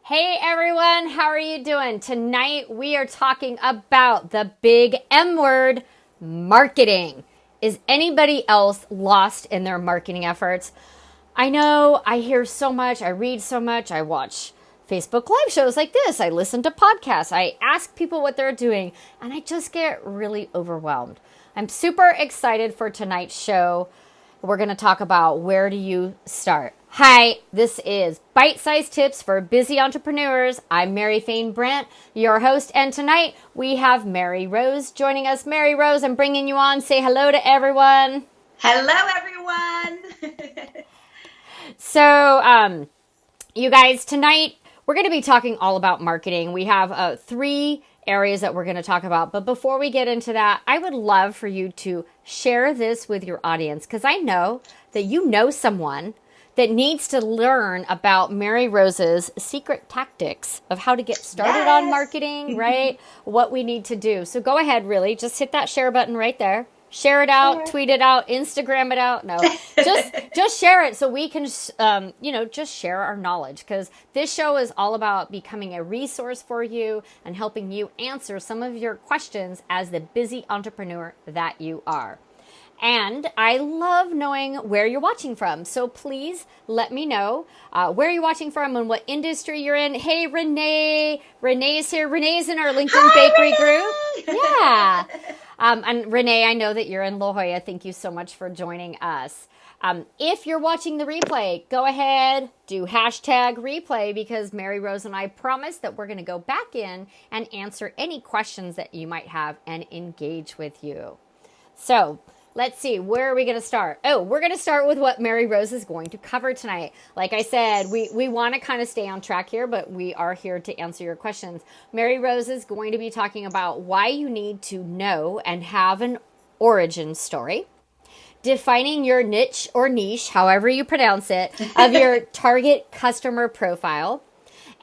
Hey everyone, how are you doing? Tonight we are talking about the big M word, marketing. Is anybody else lost in their marketing efforts? I know I hear so much, I read so much, I watch Facebook live shows like this, I listen to podcasts, I ask people what they're doing, and I just get really overwhelmed. I'm super excited for tonight's show. We're going to talk about where do you start. Hi, this is Bite-Sized Tips for Busy Entrepreneurs. I'm Fain Brandt, your host, and tonight we have Maryrose joining us. Maryrose, I'm bringing you on. Say hello to everyone. Hello, everyone. So, you guys, tonight we're going to be talking all about marketing. We have three areas that we're going to talk about. But before we get into that, I would love for you to share this with your audience because I know that you know someone that needs to learn about Maryrose's secret tactics of how to get started on marketing, right? What we need to do. So go ahead, really. Just hit that share button right there. Share it out, tweet it out, Instagram it out. No, just share it so we can, just share our knowledge because this show is all about becoming a resource for you and helping you answer some of your questions as the busy entrepreneur that you are. And I love knowing where you're watching from. So please let me know where you're watching from and what industry you're in. Hey, Renee. Renee's here. Renee's in our LinkedIn Bakery group. Yeah. And Renee, I know that you're in La Jolla. Thank you so much for joining us. If you're watching the replay, go ahead, do hashtag replay because Maryrose and I promise that we're going to go back in and answer any questions that you might have and engage with you. So let's see, where are we going to start? Oh, we're going to start with what Maryrose is going to cover tonight. Like I said, we want to kind of stay on track here, but we are here to answer your questions. Maryrose is going to be talking about why you need to know and have an origin story, defining your niche or niche, however you pronounce it, of your target customer profile,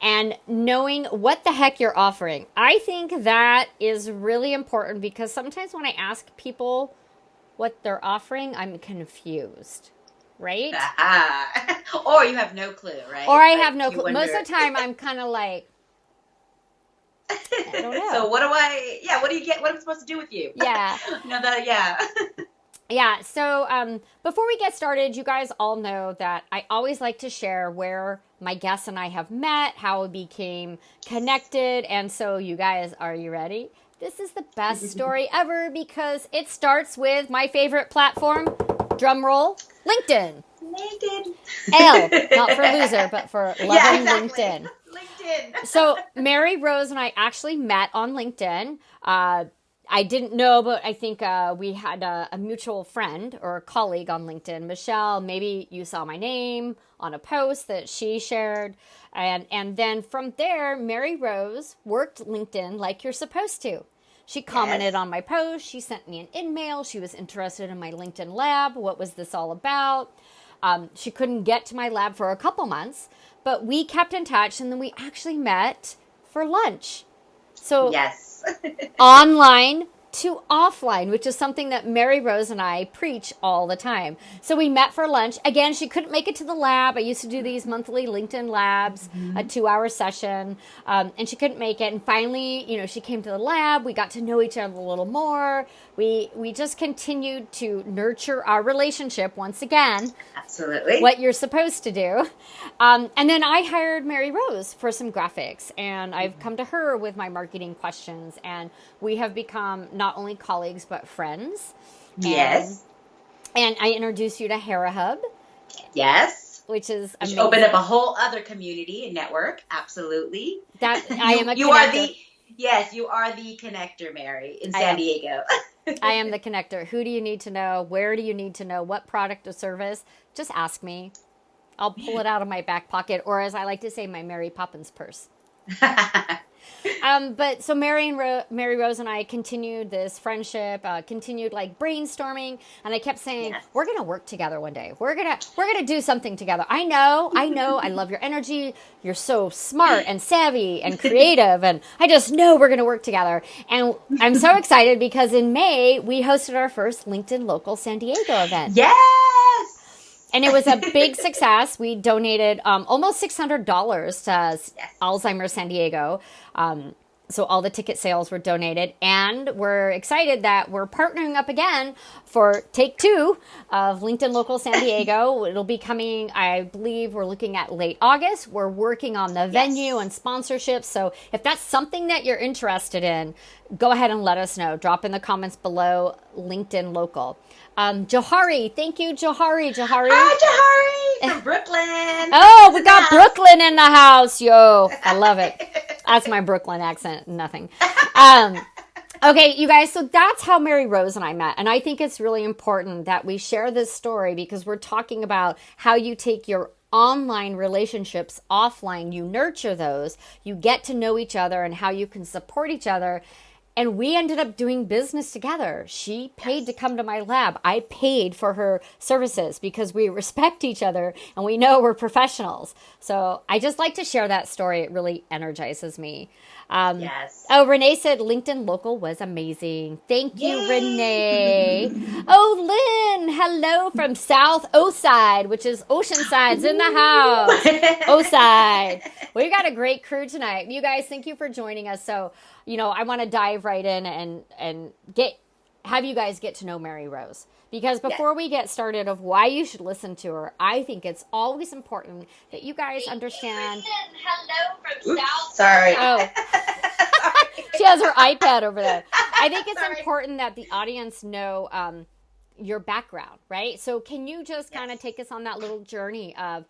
and knowing what the heck you're offering. I think that is really important because sometimes when I ask people what they're offering, I'm confused, right? Or you have no clue, right? Or I have no clue. Most of the time, I'm kind of like, I don't know. So what do you get? What am I supposed to do with you? Yeah. Yeah. So before we get started, you guys all know that I always like to share where my guests and I have met, how we became connected. And so you guys, are you ready? This is the best story ever because it starts with my favorite platform, drum roll, LinkedIn. L, not for loser, but for loving LinkedIn. So Maryrose and I actually met on LinkedIn. I didn't know, but I think we had a mutual friend or a colleague on LinkedIn. Michelle, maybe you saw my name on a post that she shared. And then from there, Maryrose worked LinkedIn like you're supposed to. She commented on my post. She sent me an email. She was interested in my LinkedIn lab. What was this all about? She couldn't get to my lab for a couple months, but we kept in touch, and then we actually met for lunch. So online to offline, which is something that Maryrose and I preach all the time. So we met for lunch. Again, she couldn't make it to the lab. I used to do these monthly LinkedIn labs, a 2-hour session, and she couldn't make it. And finally, she came to the lab. We got to know each other a little more. We just continued to nurture our relationship once again. Absolutely. What you're supposed to do. And then I hired Maryrose for some graphics, and I've come to her with my marketing questions, and we have become not only colleagues, but friends. Yes. And I introduced you to Hera Hub. Yes. Which is amazing. Which opened up a whole other community and network. Absolutely. That I am a you connector. You are the connector, Mary, in San Diego. I am the connector. Who do you need to know? Where do you need to know? What product or service? Just ask me. I'll pull it out of my back pocket, or as I like to say, my Mary Poppins purse. But so Maryrose and I continued this friendship, continued like brainstorming, and I kept saying, we're going to work together one day. We're going to do something together. I know. I love your energy. You're so smart and savvy and creative, and I just know we're going to work together. And I'm so excited because in May, we hosted our first LinkedIn Local San Diego event. Yes! And it was a big success. We donated almost $600 to Alzheimer's San Diego. So all the ticket sales were donated, and we're excited that we're partnering up again for take 2 of LinkedIn Local San Diego. It'll be coming, I believe we're looking at late August. We're working on the venue and sponsorships. So if that's something that you're interested in, go ahead and let us know. Drop in the comments below, LinkedIn Local. Johari, thank you, Johari. Hi, Johari from Brooklyn. Oh, we got Brooklyn in the house, yo. I love it. That's my Brooklyn accent, nothing. Okay, you guys, so that's how Maryrose and I met. And I think it's really important that we share this story because we're talking about how you take your online relationships offline, you nurture those, you get to know each other and how you can support each other. And we ended up doing business together. She paid to come to my lab. I paid for her services because we respect each other and we know we're professionals. So I just like to share that story. It really energizes me. Oh, Renee said LinkedIn Local was amazing. Thank you, Renee. Oh, Lynn, hello from South Oside, which is Oceanside's in the house. Oside. We got a great crew tonight. You guys, thank you for joining us. So, I want to dive right in and have you guys get to know Maryrose. Because before we get started of why you should listen to her, I think it's always important that you guys understand. Hello from South. Sorry. Oh. She has her iPad over there. I think it's important that the audience know your background, right? So can you just kind of take us on that little journey of,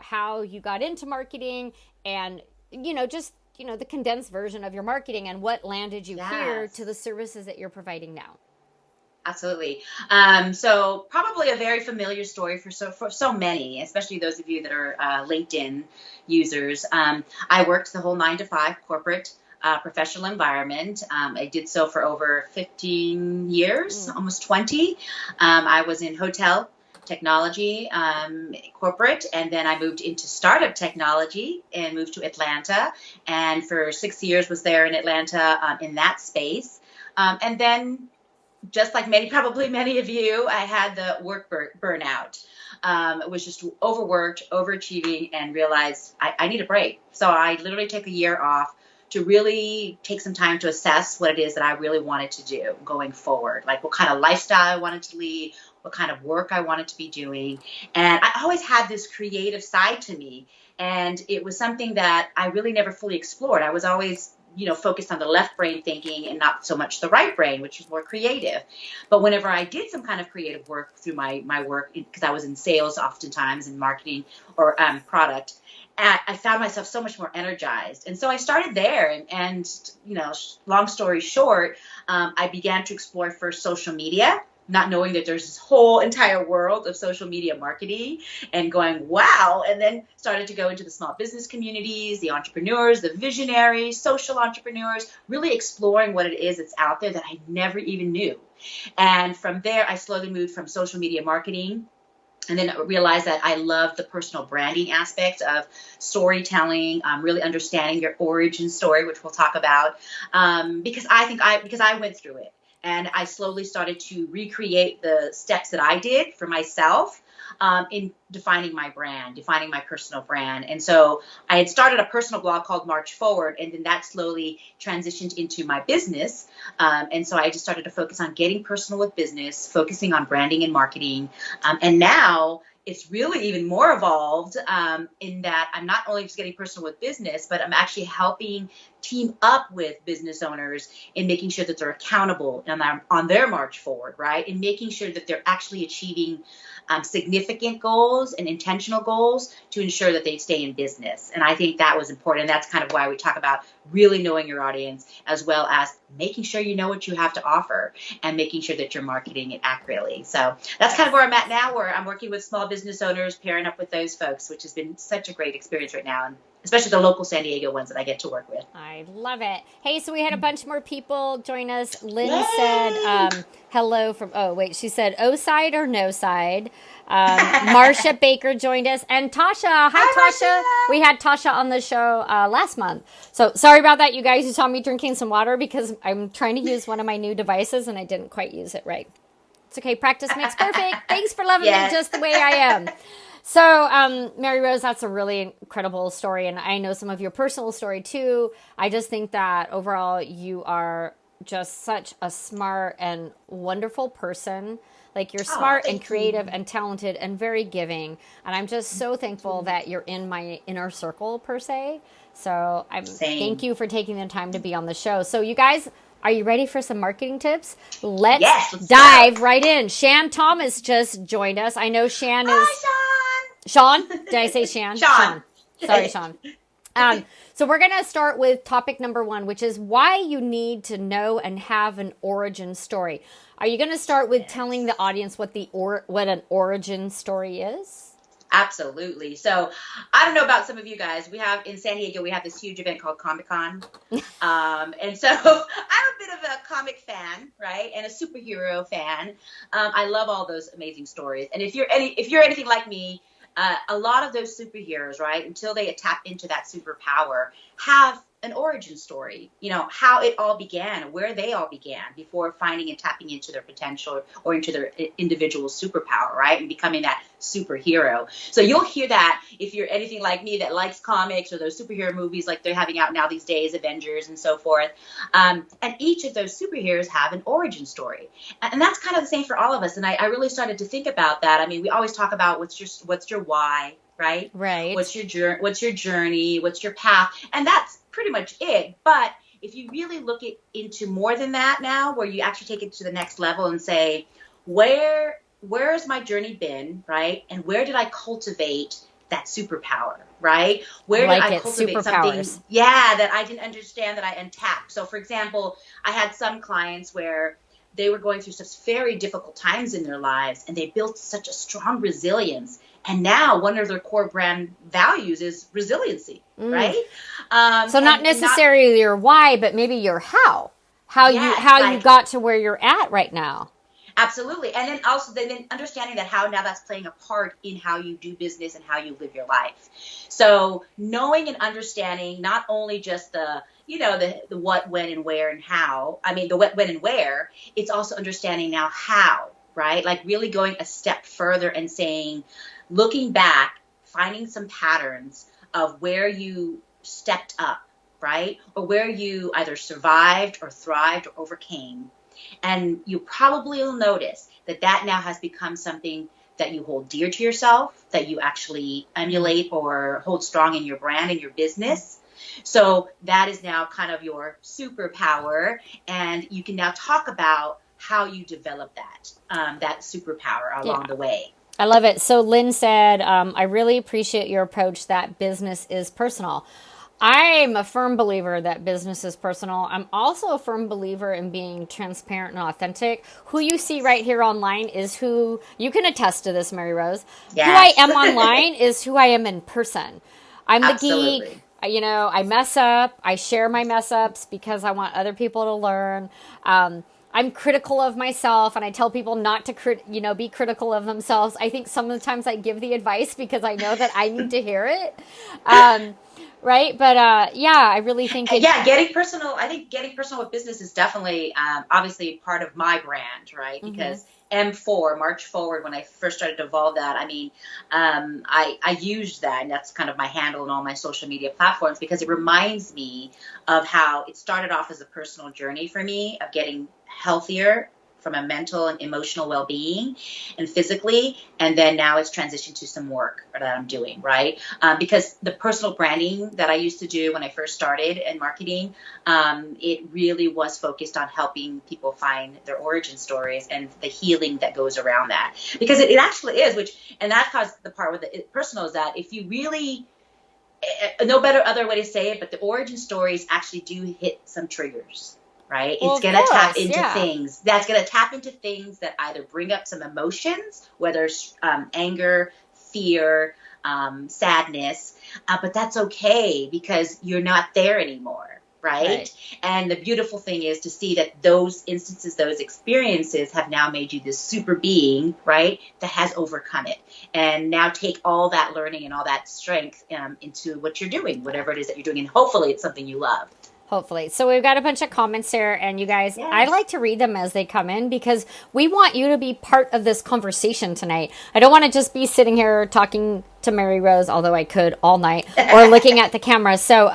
how you got into marketing and, the condensed version of your marketing and what landed you here to the services that you're providing now? Absolutely. So probably a very familiar story for so many, especially those of you that are LinkedIn users. I worked the whole 9-to-5 corporate professional environment. I did so for over 15 years, almost 20. I was in hotel technology, corporate, and then I moved into startup technology and moved to Atlanta. And for 6 years was there in Atlanta in that space. And then just like probably many of you, I had the work burnout. Was just overworked, overachieving, and realized I need a break. So I literally took a year off to really take some time to assess what it is that I really wanted to do going forward, like what kind of lifestyle I wanted to lead, what kind of work I wanted to be doing. And I always had this creative side to me, and it was something that I really never fully explored. I was always focused on the left brain thinking and not so much the right brain, which was more creative. But whenever I did some kind of creative work through my work, because I was in sales oftentimes in marketing or product, I found myself so much more energized. And so I started there. And long story short, I began to explore first social media, not knowing that there's this whole entire world of social media marketing, and going, wow. And then started to go into the small business communities, the entrepreneurs, the visionaries, social entrepreneurs, really exploring what it is that's out there that I never even knew. And from there, I slowly moved from social media marketing, and then realized that I love the personal branding aspect of storytelling, really understanding your origin story, which we'll talk about, because I went through it. And I slowly started to recreate the steps that I did for myself in defining my brand, defining my personal brand. And so I had started a personal blog called March Forward, and then that slowly transitioned into my business. And so I just started to focus on getting personal with business, focusing on branding and marketing. And now it's really even more evolved in that I'm not only just getting personal with business, but I'm actually helping team up with business owners in making sure that they're accountable on their march forward, right? And making sure that they're actually achieving significant goals and intentional goals to ensure that they stay in business. And I think that was important. And that's kind of why we talk about really knowing your audience, as well as making sure you know what you have to offer and making sure that you're marketing it accurately. So that's kind of where I'm at now, where I'm working with small business owners, pairing up with those folks, which has been such a great experience right now. And especially the local San Diego ones that I get to work with. I love it. Hey, so we had a bunch more people join us. Lynn said hello from, she said O-side or no side. Marcia Baker joined us. And Tasha. Hi, Tasha. Marcia. We had Tasha on the show last month. So sorry about that, you guys. You saw me drinking some water because I'm trying to use one of my new devices and I didn't quite use it right. It's okay. Practice makes perfect. Thanks for loving Yes. me just the way I am. So, Maryrose, that's a really incredible story. And I know some of your personal story too. I just think that overall you are just such a smart and wonderful person. Like you're Oh, smart and thank creative you. and talented and very giving. And I'm just so thankful that you're in my inner circle per se. So thank Same. you for taking the time to be on the show. So you guys, are you ready for some marketing tips? Let's Yes, let's go. dive right in. Shan Thomas just joined us. I know Shan is Hi, Sean. Did I say Shan? Sean. Sean. Sorry, Sean. So we're going to start with topic number 1, which is why you need to know and have an origin story. Are you going to start with telling the Yes. audience what an origin story is? Absolutely. So I don't know about some of you guys. We have in San Diego, we have this huge event called Comic-Con. And so I'm a bit of a comic fan, right? And a superhero fan. I love all those amazing stories. And if you're anything like me, a lot of those superheroes, right, until they tap into that superpower, have an origin story, how it all began, where they all began before finding and tapping into their potential or into their individual superpower, right, and becoming that superhero. So you'll hear that if you're anything like me that likes comics or those superhero movies like they're having out now these days, Avengers and so forth. And each of those superheroes have an origin story. And that's kind of the same for all of us. And I really started to think about that. I mean, we always talk about what's your why, right? Right. What's your journey? What's your path? And that's pretty much it. But if you really look into more than that now, where you actually take it to the next level and say, where has my journey been, right? And where did I cultivate that superpower, right? Where did I cultivate something, that I didn't understand, that I untapped? So, for example, I had some clients where they were going through such very difficult times in their lives, and they built such a strong resilience. And now one of their core brand values is resiliency, right? So not necessarily your why, but maybe your how you got to where you're at right now. Absolutely. And then also then understanding that how now that's playing a part in how you do business and how you live your life. So knowing and understanding not only just the what, when, and where and how, I mean, the what, when, and where, it's also understanding now how, right? Like really going a step further and saying, looking back, finding some patterns of where you stepped up, right? Or where you either survived or thrived or overcame. And you probably will notice that now has become something that you hold dear to yourself, that you actually emulate or hold strong in your brand and your business. So that is now kind of your superpower. And you can now talk about how you develop that superpower along the way. I love it. So Lynn said, I really appreciate your approach that business is personal. I'm a firm believer that business is personal. I'm also a firm believer in being transparent and authentic. Who you see right here online is who, you can attest to this, Maryrose. Yes. Who I am online is who I am in person. I'm the geek. I mess up. I share my mess ups because I want other people to learn. I'm critical of myself, and I tell people not to, be critical of themselves. I think sometimes I give the advice because I know that I need to hear it. Right. But, I really think getting personal. I think getting personal with business is definitely, obviously part of my brand, right? Because M4, March Forward, when I first started to evolve that, I mean, I used that, and that's kind of my handle on all my social media platforms, because it reminds me of how it started off as a personal journey for me of getting healthier from a mental and emotional well-being and physically. And then now it's transitioned to some work that I'm doing, right? Because the personal branding that I used to do when I first started in marketing, it really was focused on helping people find their origin stories and the healing that goes around that. Because it actually is, and that caused the part with the personal is that if you really, no better other way to say it, but the origin stories actually do hit some triggers. Right? Well, it's going to tap into things. That's going to tap into things that either bring up some emotions, whether it's anger, fear, sadness. But that's okay because you're not there anymore. Right? And the beautiful thing is to see that those instances, those experiences have now made you this super being, right, that has overcome it. And now take all that learning and all that strength into what you're doing, whatever it is that you're doing. And hopefully it's something you love. Hopefully. So we've got a bunch of comments there, and you guys, I Yes. like to read them as they come in because we want you to be part of this conversation tonight. I don't want to just be sitting here talking to Maryrose, although I could all night, or looking at the camera. So,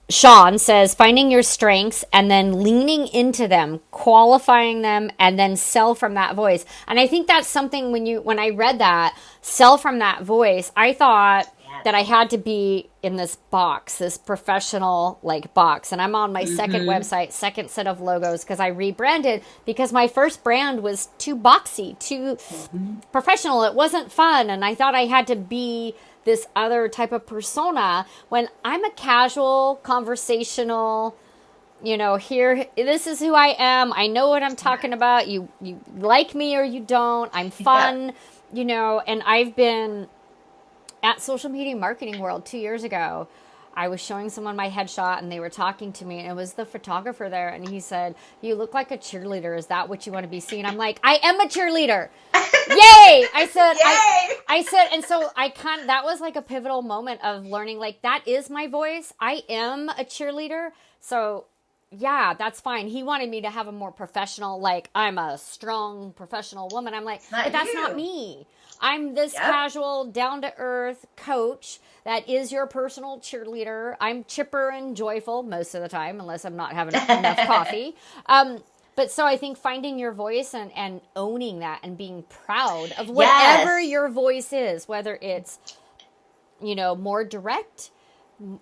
Sean says, finding your strengths and then leaning into them, qualifying them, and then sell from that voice. And I think that's something when I read that, sell from that voice, I thought that I had to be in this box, this professional like box. And I'm on my second website, second set of logos, because I rebranded because my first brand was too boxy, too professional. It wasn't fun. And I thought I had to be this other type of persona when I'm a casual, conversational, here, this is who I am. I know what I'm talking about. You like me or you don't. I'm fun, and I've been at Social Media Marketing World 2 years ago. I was showing someone my headshot and they were talking to me, and it was the photographer there, and he said, "You look like a cheerleader. Is that what you want to be seen?" I'm like, "I am a cheerleader." Yay! I said, Yay! I said, and so that was like a pivotal moment of learning, like, that is my voice. I am a cheerleader. So yeah, that's fine. He wanted me to have a more professional, like, I'm a strong professional woman. I'm like, but that's not me. I'm this casual, down-to-earth coach that is your personal cheerleader. I'm chipper and joyful most of the time, unless I'm not having enough coffee. But so I think finding your voice and owning that and being proud of whatever your voice is, whether it's, more direct,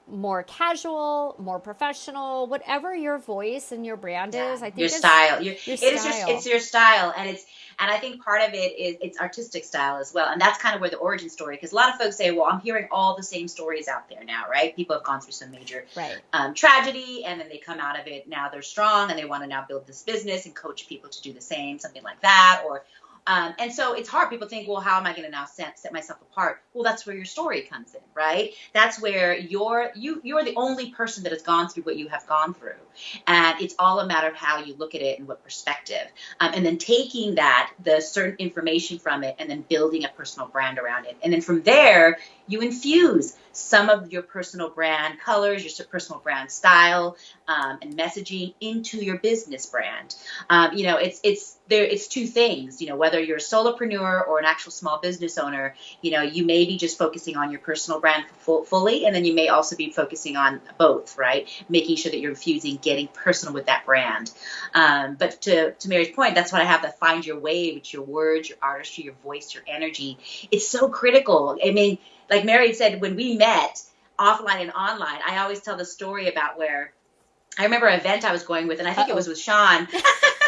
more casual, more professional, whatever your voice and your brand is, I think your style. It's your style, and I think part of it is it's artistic style as well, and that's kind of where the origin story. Because a lot of folks say, "Well, I'm hearing all the same stories out there now, right? People have gone through some major tragedy, and then they come out of it. Now they're strong, and they want to now build this business and coach people to do the same, something like that, or." And so it's hard. People think, well, how am I going to now set myself apart? Well, that's where your story comes in, right? That's where you're the only person that has gone through what you have gone through. And it's all a matter of how you look at it and what perspective. And then taking the certain information from it and then building a personal brand around it. And then from there, you infuse some of your personal brand colors, your personal brand style, and messaging into your business brand. It's two things, whether you're a solopreneur or an actual small business owner, you may be just focusing on your personal brand fully, and then you may also be focusing on both, right? Making sure that you're infusing, getting personal with that brand. But to Mary's point, that's what I have, that find your way with your words, your artistry, your voice, your energy. It's so critical. I mean, like Mary said, when we met offline and online, I always tell the story about where I remember an event I was going with, and I think it was with Sean.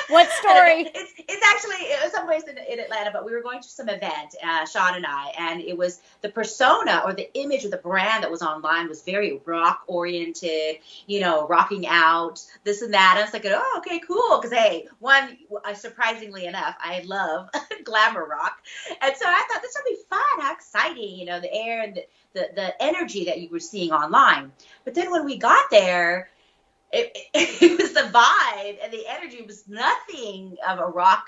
What story? It's actually, it was someplace in Atlanta, but we were going to some event, Sean and I, and it was the persona or the image of the brand that was online was very rock oriented, rocking out, this and that. And I was like, oh, okay, cool. Because, hey, surprisingly enough, I love glamour rock. And so I thought this would be fun. How exciting, the air and the energy that you were seeing online. But then when we got there, it was the vibe and the energy was nothing of a rock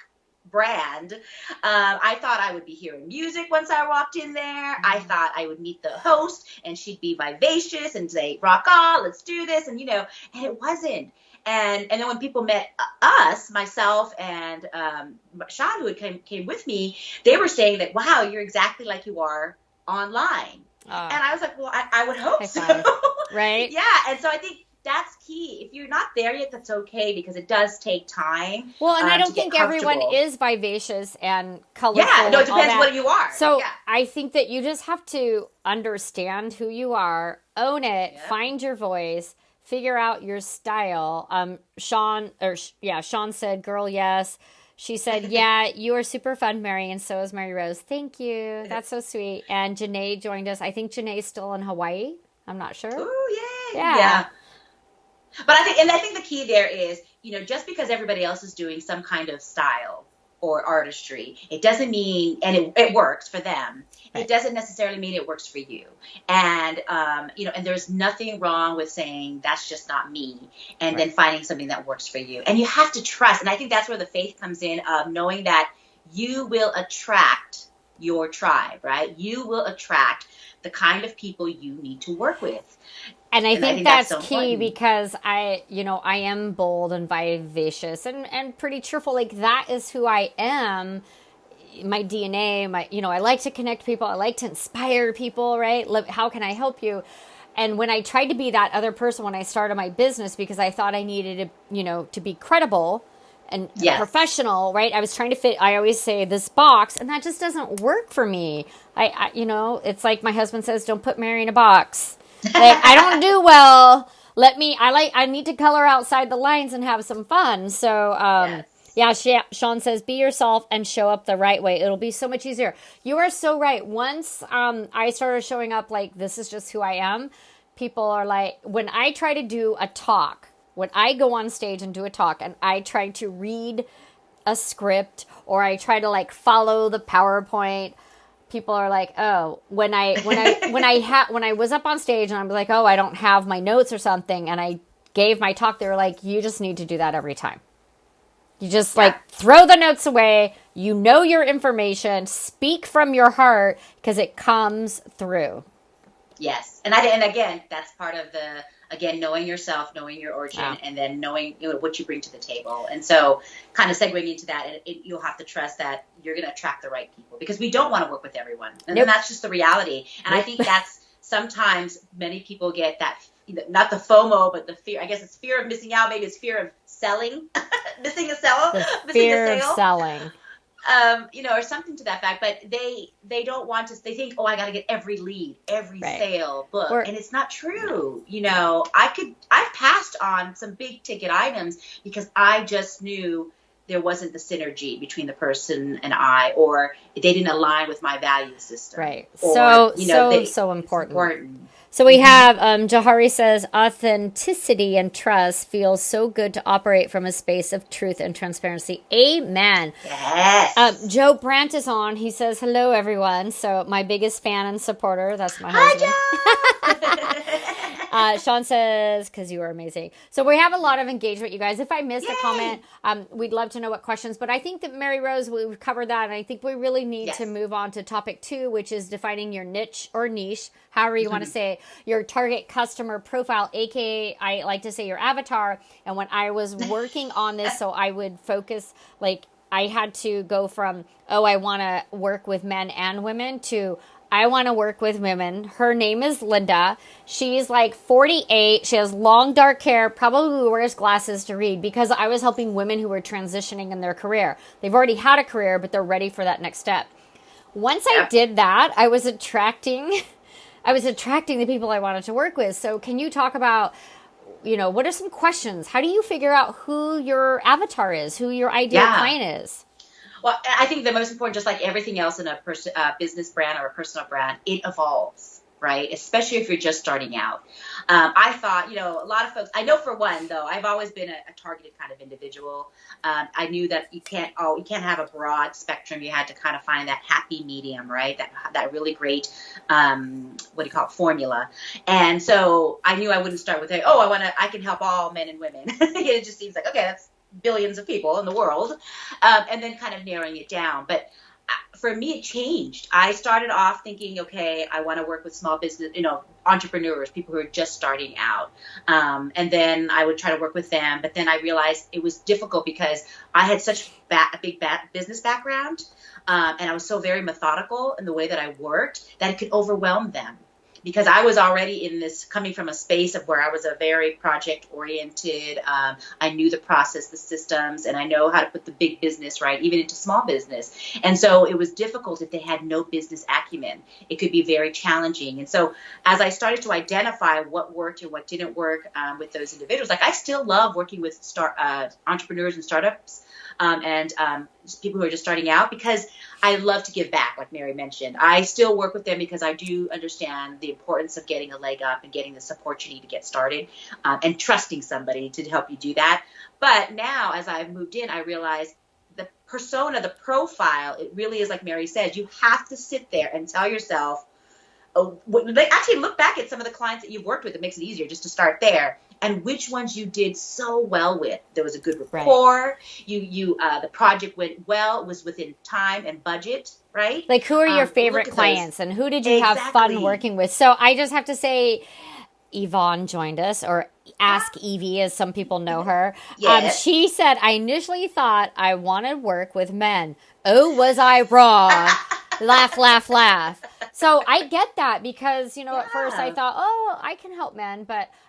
brand. I thought I would be hearing music once I walked in there. I thought I would meet the host and she'd be vivacious and say, rock on, let's do this. And, and it wasn't. And then when people met us, myself and Sean, who came with me, they were saying that, wow, you're exactly like you are online. And I was like, well, I would hope so. Right. Yeah. And so I think that's key. If you're not there yet, that's okay, because it does take time. Well, and I don't think everyone is vivacious and colorful. Yeah, no, it depends what you are. So I think that you just have to understand who you are, own it, find your voice, figure out your style. Sean said, girl, yes. She said, yeah, you are super fun, Mary, and so is Maryrose. Thank you. That's so sweet. And Janae joined us. I think Janae's still in Hawaii. I'm not sure. Oh, yay. Yeah. But I think the key there is, just because everybody else is doing some kind of style or artistry, it doesn't mean, and it works for them. Right. It doesn't necessarily mean it works for you. And, and there's nothing wrong with saying that's just not me, and then finding something that works for you. And you have to trust. And I think that's where the faith comes in, of knowing that you will attract your tribe, right? You will attract the kind of people you need to work with. And I And I think think that's that's so key important. because I am bold and vivacious and pretty cheerful. Like that is who I am. My DNA, I like to connect people. I like to inspire people, right? How can I help you? And when I tried to be that other person when I started my business because I thought I needed to be credible and Yes. professional, right? I was trying to fit, I always say this box, and that just doesn't work for me. It's like my husband says, don't put Mary in a box. Like, I don't do well. I need to color outside the lines and have some fun. So, Yes. yeah, Sean says, be yourself and show up the right way. It'll be so much easier. You are so right. Once I started showing up like, this is just who I am, people are like, when I try to do a talk, when I go on stage and do a talk and I try to read a script or I try to like follow the PowerPoint, people are like, oh, when I was up on stage and I'm like, oh, I don't have my notes or something, and I gave my talk, they were like, you just need to do that every time. You just Yeah. like throw the notes away. You know your information. Speak from your heart because it comes through. Yes. And again, that's part of the, again, knowing yourself, knowing your origin, Wow. and then knowing, what you bring to the table. And so kind of segueing into that, you'll have to trust that you're going to attract the right people, because we don't want to work with everyone. And then Nope. that's just the reality. And I Nope. think that's sometimes many people get that, not the FOMO, but the fear. I guess it's fear of missing out. Maybe it's fear of selling, missing a sale, The missing a fear of sale. selling. Or something to that fact, but they don't want to. They think, oh, I got to get every lead, every Right. sale book, Or and it's not true. I've passed on some big ticket items because I just knew there wasn't the synergy between the person and I, or they didn't align with my value system, right. or So it's important. important. So we have Jahari says authenticity and trust feels so good to operate from a space of truth and transparency. Amen. Yes. Joe Brandt is on. He says, hello, everyone. So my biggest fan and supporter, that's my husband. Hi, Joe. Sean says, because you are amazing. So we have a lot of engagement, you guys. If I missed a comment, we'd love to know what questions. But I think that Maryrose, we've covered that. And I think we really need to Yes. move on to topic 2, which is defining your niche or niche, however you want to say it, your target customer profile, aka I like to say your avatar. And when I was working on this, so I would focus, like I had to go from, oh, I want to work with men and women to I want to work with women. Her name is Linda. She's like 48. She has long dark hair, probably wears glasses to read, because I was helping women who were transitioning in their career. They've already had a career, but they're ready for that next step. Once I did that, I was attracting the people I wanted to work with. So can you talk about, what are some questions? How do you figure out who your avatar is, who your ideal Yeah. client is? Well, I think the most important, just like everything else in a business brand or a personal brand, it evolves, right? Especially if you're just starting out. I thought, a lot of folks, I know for one, though, I've always been a targeted kind of individual. I knew that you can't have a broad spectrum. You had to kind of find that happy medium, right? That really great, formula. And so I knew I wouldn't start with, I can help all men and women. It just seems like, okay, that's billions of people in the world, and then kind of narrowing it down. But for me, it changed. I started off thinking, okay, I want to work with small business, entrepreneurs, people who are just starting out. And then I would try to work with them. But then I realized it was difficult because I had such a big business background, and I was so very methodical in the way that I worked that it could overwhelm them. Because I was already coming from a space of where I was a very project oriented. I knew the process, the systems, and I know how to put the big business right, even into small business. And so it was difficult if they had no business acumen. It could be very challenging. And so as I started to identify what worked and what didn't work with those individuals, like I still love working with entrepreneurs and startups. And people who are just starting out, because I love to give back, like Mary mentioned. I still work with them because I do understand the importance of getting a leg up and getting the support you need to get started, and trusting somebody to help you do that. But now, as I've moved in, I realize the persona, the profile, it really is like Mary says, you have to sit there and tell yourself, actually look back at some of the clients that you've worked with. It makes it easier just to start there. And which ones you did so well with. There was a good rapport. Right. The project went well. It was within time and budget, right? Like, who are your favorite clients and who did you have fun working with? So I just have to say, Yvonne joined us, or Ask Evie, as some people know her. Yes. She said, I initially thought I wanted to work with men. Oh, was I wrong? Laugh, laugh, laugh. So I get that because, at first I thought, oh, I can help men.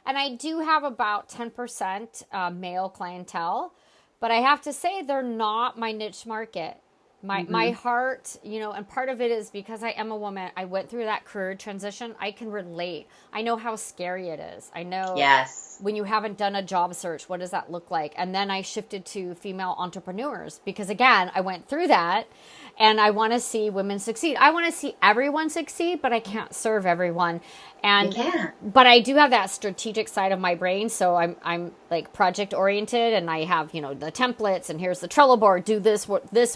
And I do have about 10% male clientele. But I have to say, they're not my niche market. My heart, and part of it is because I am a woman. I went through that career transition. I can relate. I know how scary it is. I know when you haven't done a job search, what does that look like? And then I shifted to female entrepreneurs because, again, I went through that. And I want to see women succeed. I want to see everyone succeed, but I can't serve everyone. And you can't. But I do have that strategic side of my brain. So I'm like project oriented, and I have the templates, and here's the Trello board. Do this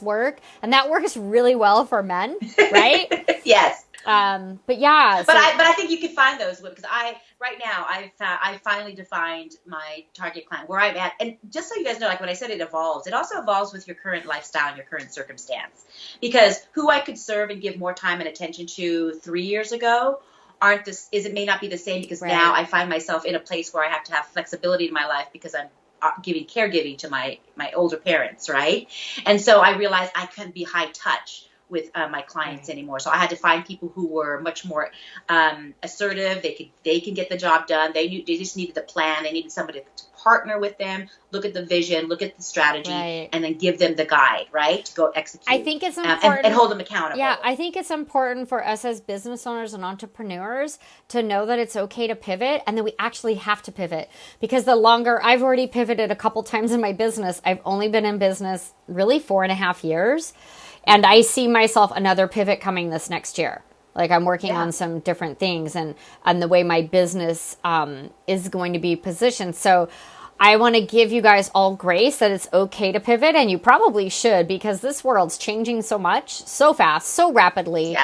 work, and that works really well for men, right? Yes. But yeah. But I think you can find those because right now I finally defined my target client where I'm at, and just so you guys know, like when I said it evolves, it also evolves with your current lifestyle and your current circumstance. Because who I could serve and give more time and attention to 3 years ago it may not be the same because now I find myself in a place where I have to have flexibility in my life because I'm caregiving to my older parents, right? And so I realized I couldn't be high touch with my clients anymore. So I had to find people who were much more assertive. They can get the job done. They just needed the plan. They needed somebody to partner with them, look at the vision, look at the strategy, and then give them the guide, right, to go execute. I think it's important. And hold them accountable. Yeah, I think it's important for us as business owners and entrepreneurs to know that it's okay to pivot, and that we actually have to pivot. Because I've already pivoted a couple times in my business. I've only been in business really 4.5 years. And I see myself another pivot coming this next year. Like I'm working on some different things and the way my business is going to be positioned. So I want to give you guys all grace that it's okay to pivot, and you probably should, because this world's changing so much, so fast, so rapidly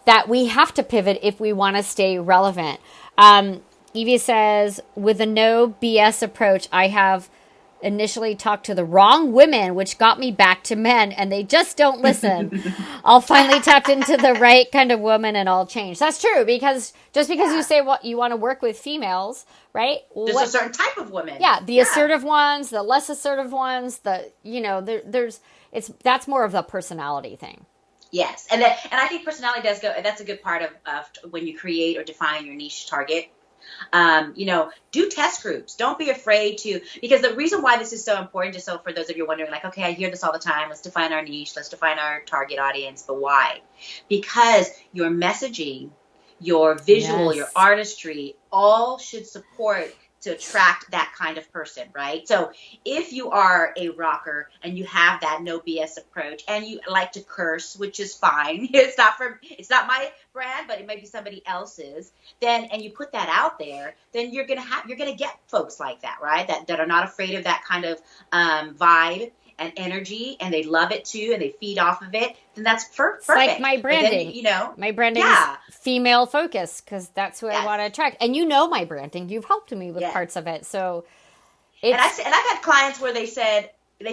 that we have to pivot if we want to stay relevant. Evie says, with a no BS approach, I have initially talked to the wrong women, which got me back to men, and they just don't listen. I'll finally tap into the right kind of woman and I'll change. That's true, because just because you say what you want to work with females, right? There's a certain type of women. Yeah, the assertive ones, the less assertive ones, that's more of the personality thing. Yes, and I think personality does go. That's a good part of when you create or define your niche target. Do test groups. Don't be afraid to, because the reason why this is so important, just so for those of you wondering, like, okay, I hear this all the time. Let's define our niche. Let's define our target audience. But why? Because your messaging, your visual, your artistry, all should support to attract that kind of person, right? So if you are a rocker and you have that no BS approach and you like to curse, which is fine, it's not my brand, but it might be somebody else's, and you put that out there, then you're gonna get folks like that, right? That are not afraid of that kind of vibe and energy, and they love it too, and they feed off of it, then that's perfect. It's like my branding. My branding is female focused, because that's who I want to attract. And my branding. You've helped me with parts of it. So, and I've had clients where they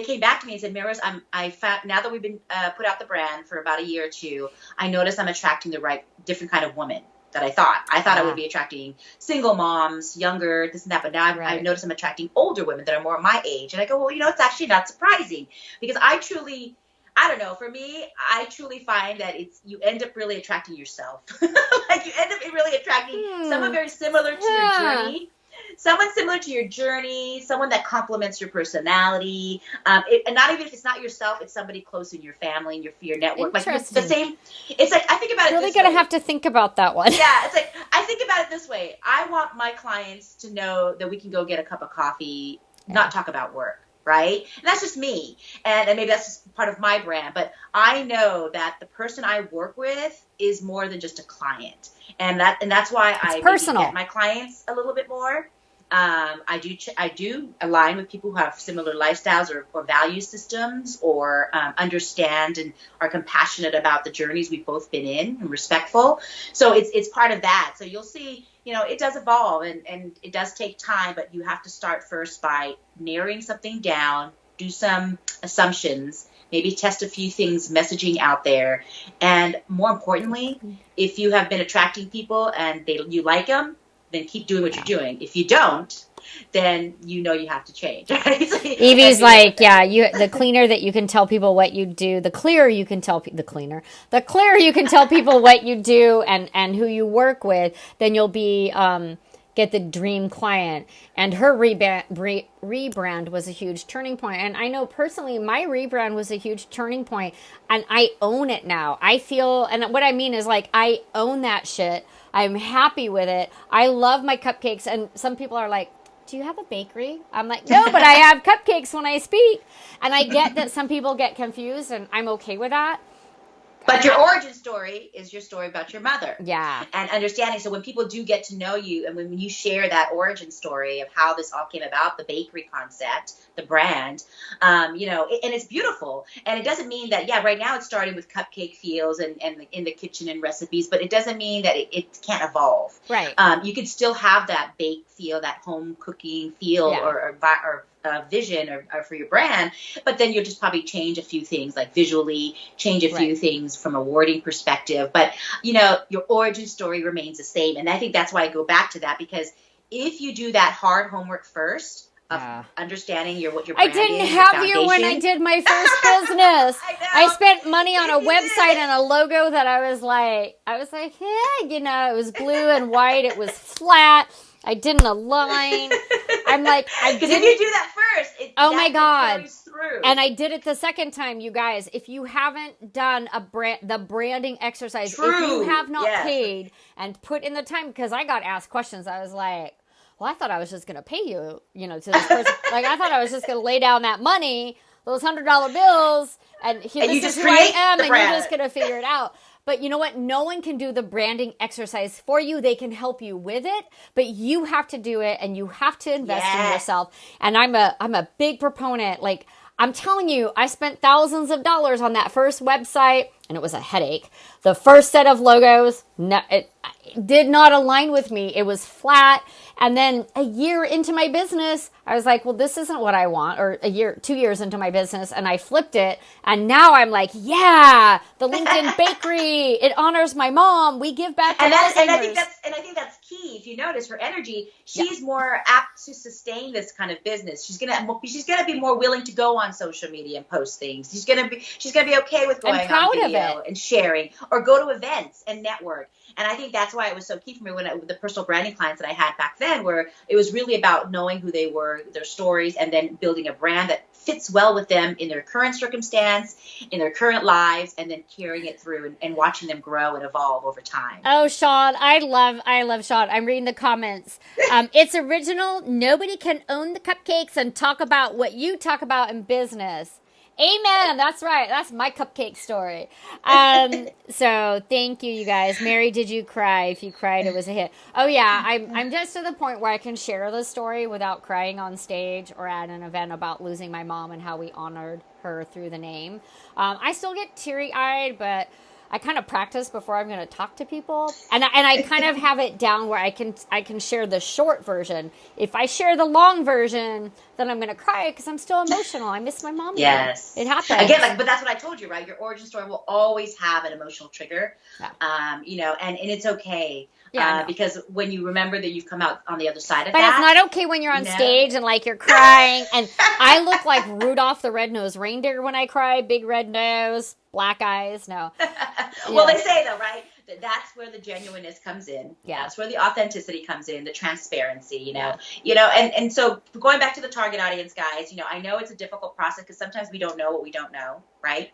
came back to me and said, Maryrose, I found, now that we've been put out the brand for about a year or two, I noticed I'm attracting the right different kind of woman that I thought. I would be attracting single moms, younger, this and that. But now I've noticed I'm attracting older women that are more my age. And I go, well, it's actually not surprising, because I don't know, for me, I truly find that you end up really attracting yourself. Like you end up really attracting someone very similar to your journey. Someone similar to your journey, someone that complements your personality, and not even if it's not yourself, it's somebody close in your family and your network. Like it's the same. It's like I think about it. Really gonna have to think about that one. Yeah, it's like I think about it this way. I want my clients to know that we can go get a cup of coffee, not talk about work. Right? And that's just me. And maybe that's just part of my brand. But I know that the person I work with is more than just a client. And that's why I get my clients a little bit more. I do align with people who have similar lifestyles or value systems, or understand and are compassionate about the journeys we've both been in and respectful. So it's part of that. So you'll see, it does evolve and it does take time, but you have to start first by narrowing something down, do some assumptions, maybe test a few things, messaging out there. And more importantly, if you have been attracting people and you like them, then keep doing what you're doing. If you don't, then you have to change. Evie's like, the cleaner that you can tell people what you do, the clearer you can tell the clearer you can tell people what you do and who you work with, then you'll be get the dream client. And her rebrand was a huge turning point. And I know personally, my rebrand was a huge turning point, and I own it now. I feel, and what I mean is like, I own that shit. I'm happy with it. I love my cupcakes. And some people are like, do you have a bakery? I'm like, no, but I have cupcakes when I speak. And I get that some people get confused, and I'm okay with that. But your origin story is your story about your mother. Yeah. And understanding. So when people do get to know you, and when you share that origin story of how this all came about, the bakery concept, the brand, and it's beautiful. And it doesn't mean that, right now it's starting with cupcake feels and in the kitchen and recipes, but it doesn't mean that it can't evolve. Right. You could still have that bake feel, that home cooking feel, or vision or for your brand, but then you'll just probably change a few things, like visually change a few things from a wording perspective, but your origin story remains the same. And I think that's why I go back to that, because if you do that hard homework first of understanding what your brand is, I didn't have you when I did my first business. I spent money on a website and a logo that I was like, it was blue and white, it was flat, I didn't align. I'm like, because if you do that first, oh my God. Through. And I did it the second time, you guys. If you haven't done the branding exercise, if you have not paid and put in the time, because I got asked questions, I was like, well, I thought I was just going to pay you, to this person. Like, I thought I was just going to lay down that money, those $100 bills, and this is who I am, and you're just going to figure it out. But you know what? No one can do the branding exercise for you. They can help you with it, but you have to do it, and you have to invest in yourself. And I'm a big proponent. Like, I'm telling you, I spent thousands of dollars on that first website, and it was a headache. The first set of logos, it did not align with me. It was flat. And then a year into my business, I was like, well, this isn't what I want. Or 2 years into my business, and I flipped it. And now I'm like, the LinkedIn bakery. It honors my mom. We give back to Alzheimer's. And I think that's key. If you notice her energy, she's more apt to sustain this kind of business. She's gonna be more willing to go on social media and post things. She's gonna be okay with going on video and sharing, or go to events and network. And I think that's why it was so key for me with the personal branding clients that I had back then, where it was really about knowing who they were, their stories, and then building a brand that fits well with them in their current circumstance, in their current lives, and then carrying it through and watching them grow and evolve over time. Oh, Sean, I love Sean. I'm reading the comments. It's original. Nobody can own the cupcakes and talk about what you talk about in business. Amen. That's right. That's my cupcake story. So thank you, you guys. Mary, did you cry? If you cried, it was a hit. Oh yeah. I'm just to the point where I can share the story without crying on stage or at an event about losing my mom and how we honored her through the name. I still get teary-eyed, but I kind of practice before I'm going to talk to people, and I kind of have it down where I can share the short version. If I share the long version, then I'm going to cry because I'm still emotional. I miss my mom. Yes, it happens again. But that's what I told you, right? Your origin story will always have an emotional trigger, and it's okay. Because when you remember that you've come out on the other side of that. But it's not okay when you're on stage and like you're crying. And I look like Rudolph the Red-Nosed Reindeer when I cry. Big red nose, black eyes. No. Well, they say though, right? That's where the genuineness comes in. Yeah. That's where the authenticity comes in, the transparency, and so going back to the target audience, guys, I know it's a difficult process because sometimes we don't know what we don't know, right?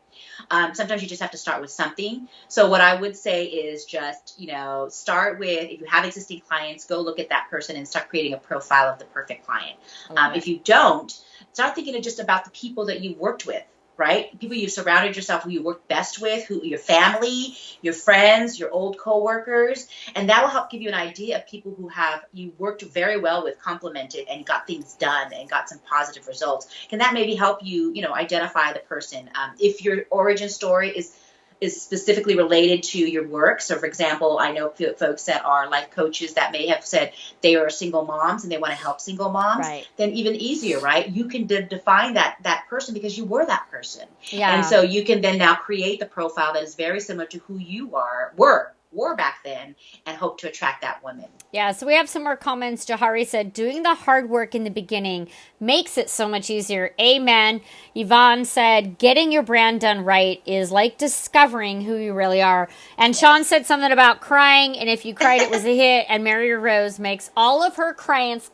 Sometimes you just have to start with something. So what I would say is just, start with, if you have existing clients, go look at that person and start creating a profile of the perfect client. If you don't, start thinking just about the people that you worked with. Right? People you've surrounded yourself, who you work best with, your family, your friends, your old coworkers, and that will help give you an idea of people who you worked very well with, complimented, and got things done and got some positive results. Can that maybe help you, identify the person? If your origin story is specifically related to your work. So, for example, I know folks that are life coaches that may have said they are single moms and they want to help single moms. Right. Then even easier, right? You can define that person because you were that person. Yeah. And so you can then now create the profile that is very similar to who you were wore back then and hope to attract that woman. Yeah, so we have some more comments. Jahari said, doing the hard work in the beginning makes it so much easier. Amen. Yvonne said, getting your brand done right is like discovering who you really are. And Sean said something about crying, and if you cried, it was a hit. And Maryrose makes all of her clients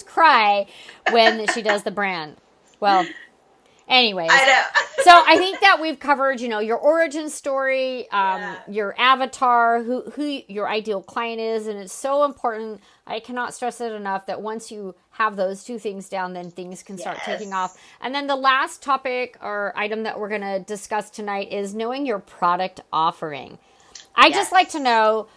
cry when she does the brand. Well, anyways, I know. So I think that we've covered, your origin story, your avatar, who your ideal client is, and it's so important. I cannot stress it enough that once you have those two things down, then things can start taking off. And then the last topic or item that we're going to discuss tonight is knowing your product offering. I just like to know,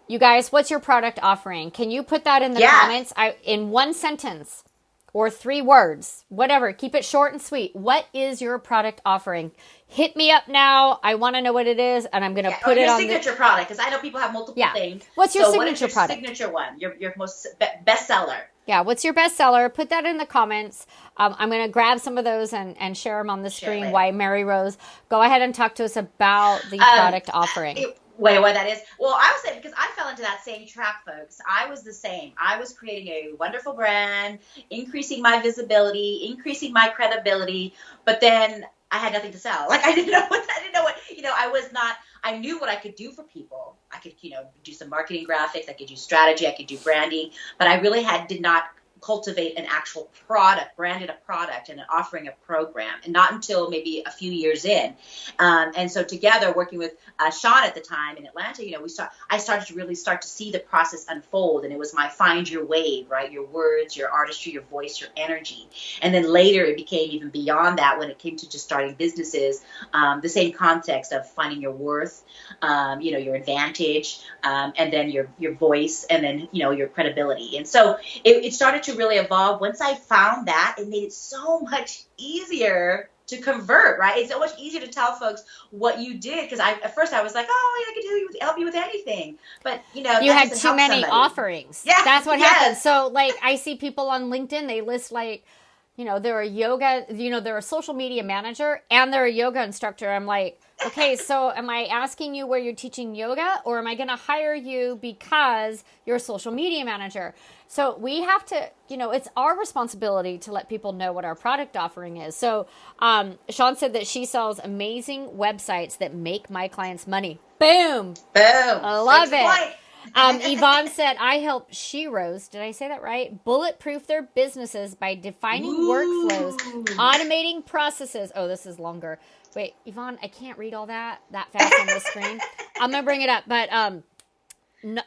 you guys, what's your product offering? Can you put that in the comments? In one sentence. Or 3 words, whatever. Keep it short and sweet. What is your product offering? Hit me up now. I want to know what it is, and I'm going to put it on your signature product, because I know people have multiple things. What's your signature product? Signature one, your most bestseller. Yeah, what's your bestseller? Put that in the comments. I'm going to grab some of those and share them on the screen. Why Maryrose? Go ahead and talk to us about the product offering. Wait, what that is? Well, I would say, because I fell into that same trap, folks. I was the same. I was creating a wonderful brand, increasing my visibility, increasing my credibility, but then I had nothing to sell. Like I didn't know what, I knew what I could do for people. I could, do some marketing graphics. I could do strategy. I could do branding, but I really did not cultivate an actual product, branded a product and offering a program, and not until maybe a few years in. And so together, working with Sean at the time in Atlanta, I started to really start to see the process unfold. And it was my find your wave, right? Your words, your artistry, your voice, your energy. And then later it became even beyond that when it came to just starting businesses, the same context of finding your worth, your advantage, and then your voice, and then, your credibility. And so it started to really evolve. Once I found that, it made it so much easier to convert, right? It's so much easier to tell folks what you did, because at first I was like, I could help you with anything, but you had too many offerings. Yeah, that's what happens. So I see people on LinkedIn, they list they're a yoga, they're a social media manager and they're a yoga instructor. I'm like, okay, so am I asking you where you're teaching yoga, or am I going to hire you because you're a social media manager? So we have to, it's our responsibility to let people know what our product offering is. So Sean said that she sells amazing websites that make my clients money. Boom. I love it. Yvonne said, I help Sheroes, did I say that right? Bulletproof their businesses by defining workflows, automating processes. Oh, this is longer. Wait, Yvonne, I can't read all that fast on the screen. I'm going to bring it up. But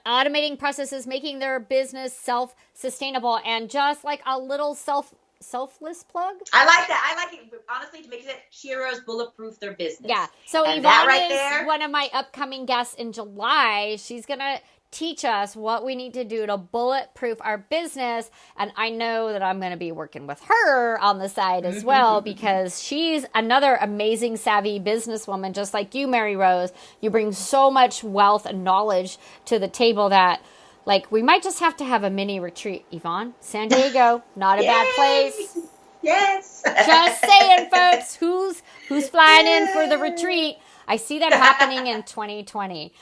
automating processes, making their business self-sustainable, and just like a little selfless plug. I like that. I like it, honestly, to make it Sheroes bulletproof their business. Yeah. So and Yvonne is one of my upcoming guests in July. She's going to teach us what we need to do to bulletproof our business. And I know that I'm going to be working with her on the side as well, because she's another amazing, savvy businesswoman, just like you, Maryrose. You bring so much wealth and knowledge to the table that, we might just have to have a mini retreat, Yvonne. San Diego, not a bad place. Yes. Just saying, folks. Who's flying in for the retreat? I see that happening in 2020.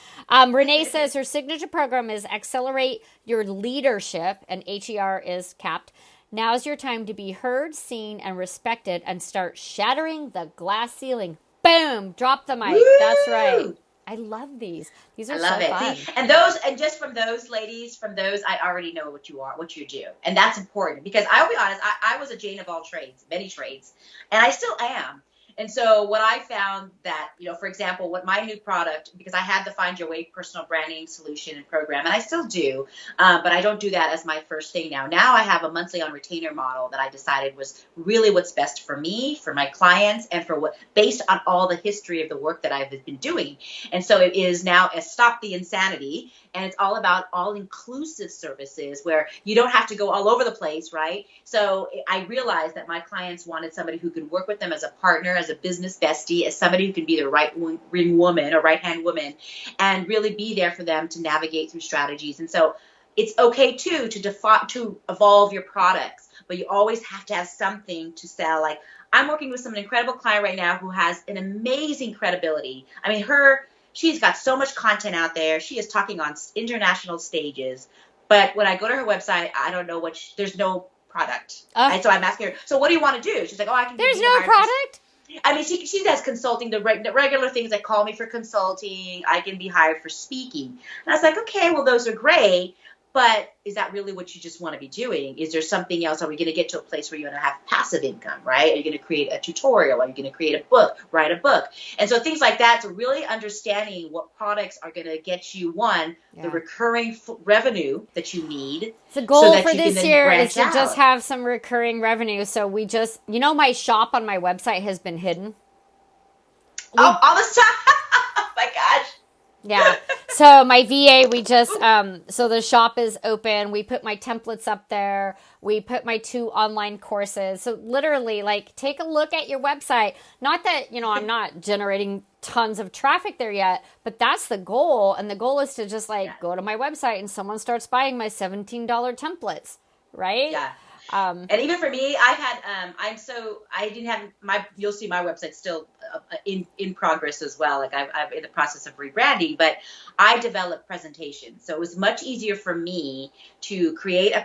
Renee says her signature program is Accelerate Your Leadership, and HER is capped. Now's your time to be heard, seen, and respected, and start shattering the glass ceiling. Boom! Drop the mic. Woo! That's right. I love these. These are so fun. See, and just from those ladies, I already know what you do. And that's important, because I'll be honest, I was a Jane of all trades, many trades, and I still am. And so what I found that, for example, what my new product, because I had the Find Your Way personal branding solution and program, and I still do, but I don't do that as my first thing now. Now I have a monthly on retainer model that I decided was really what's best for me, for my clients, and based on all the history of the work that I've been doing. And so it is now a Stop the Insanity, and it's all about all-inclusive services where you don't have to go all over the place, right? So I realized that my clients wanted somebody who could work with them as a partner, as a business bestie, as somebody who can be the right-ring woman or right-hand woman, and really be there for them to navigate through strategies. And so it's okay too to evolve your products, but you always have to have something to sell. Like I'm working with some incredible client right now who has an amazing credibility. I mean, she's got so much content out there. She is talking on international stages. But when I go to her website, I don't know there's no product. And so I'm asking her, so what do you want to do? She's like, oh, I can do There's no product? I mean, she does consulting, the regular things that call me for consulting. I can be hired for speaking. And I was like, okay, well, those are great. But is that really what you just want to be doing? Is there something else? Are we going to get to a place where you're going to have passive income, right? Are you going to create a tutorial? Are you going to create a book, write a book? And so things like that. So really understanding what products are going to get you, the recurring revenue that you need. The goal for this year is to just have some recurring revenue. So we just, my shop on my website has been hidden. All this time? Oh my gosh. Yeah. So my VA, we just, so the shop is open. We put my templates up there. We put my 2 online courses. So literally, like, take a look at your website. Not that, I'm not generating tons of traffic there yet, but that's the goal. And the goal is to just go to my website and someone starts buying my $17 templates, right? Yeah. And even for me, I've had, you'll see my website still in progress as well. Like I'm in the process of rebranding, but I developed presentations. So it was much easier for me to create a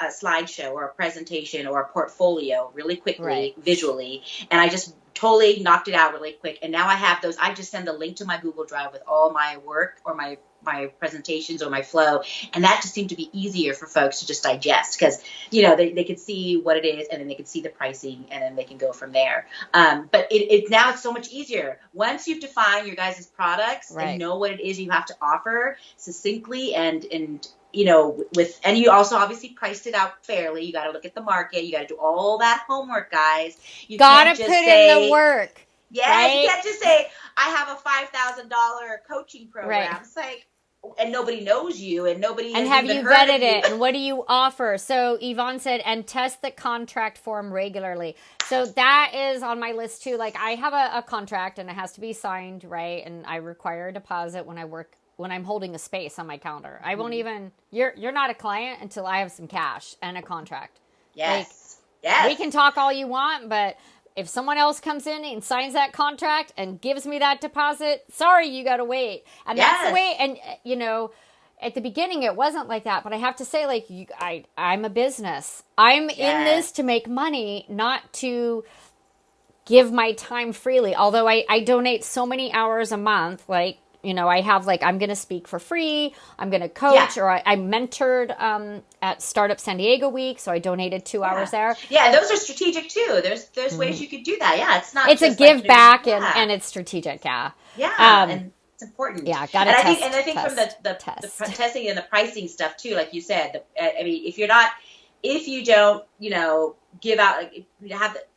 slideshow or a presentation or a portfolio really quickly, visually. And I just totally knocked it out really quick. And now I have those. I just send the link to my Google Drive with all my work or my presentations or my flow. And that just seemed to be easier for folks to just digest because, they could see what it is and then they could see the pricing and then they can go from there. But now it's so much easier. Once you've defined your guys' products and know what it is you have to offer succinctly and you also obviously priced it out fairly. You got to look at the market. You got to do all that homework, guys. You got to put in the work. Yes, right? You can't just say, I have a $5,000 coaching program. Right. It's like, and nobody knows you and nobody has have even you heard vetted of you. it and what do you offer? So Yvonne said, and test the contract form regularly. So that is on my list too. Like I have a contract and it has to be signed, right? And I require a deposit when I'm holding a space on my calendar. I won't even, you're not a client until I have some cash and a contract. Yes. We can talk all you want, but if someone else comes in and signs that contract and gives me that deposit, sorry, you got to wait. And that's the way. And, at the beginning, it wasn't like that. But I have to say, I'm a business. I'm in this to make money, not to give my time freely. Although I donate so many hours a month, I have I'm going to speak for free. I'm going to coach or I mentored at Startup San Diego Week. So I donated 2 hours there. Yeah. Those are strategic too. There's ways you could do that. Yeah. It's not, it's a give back and it's strategic. Yeah. Yeah. And it's important. Yeah. Got to test. I think from the testing and the pricing stuff too, like you said, if you don't, give out,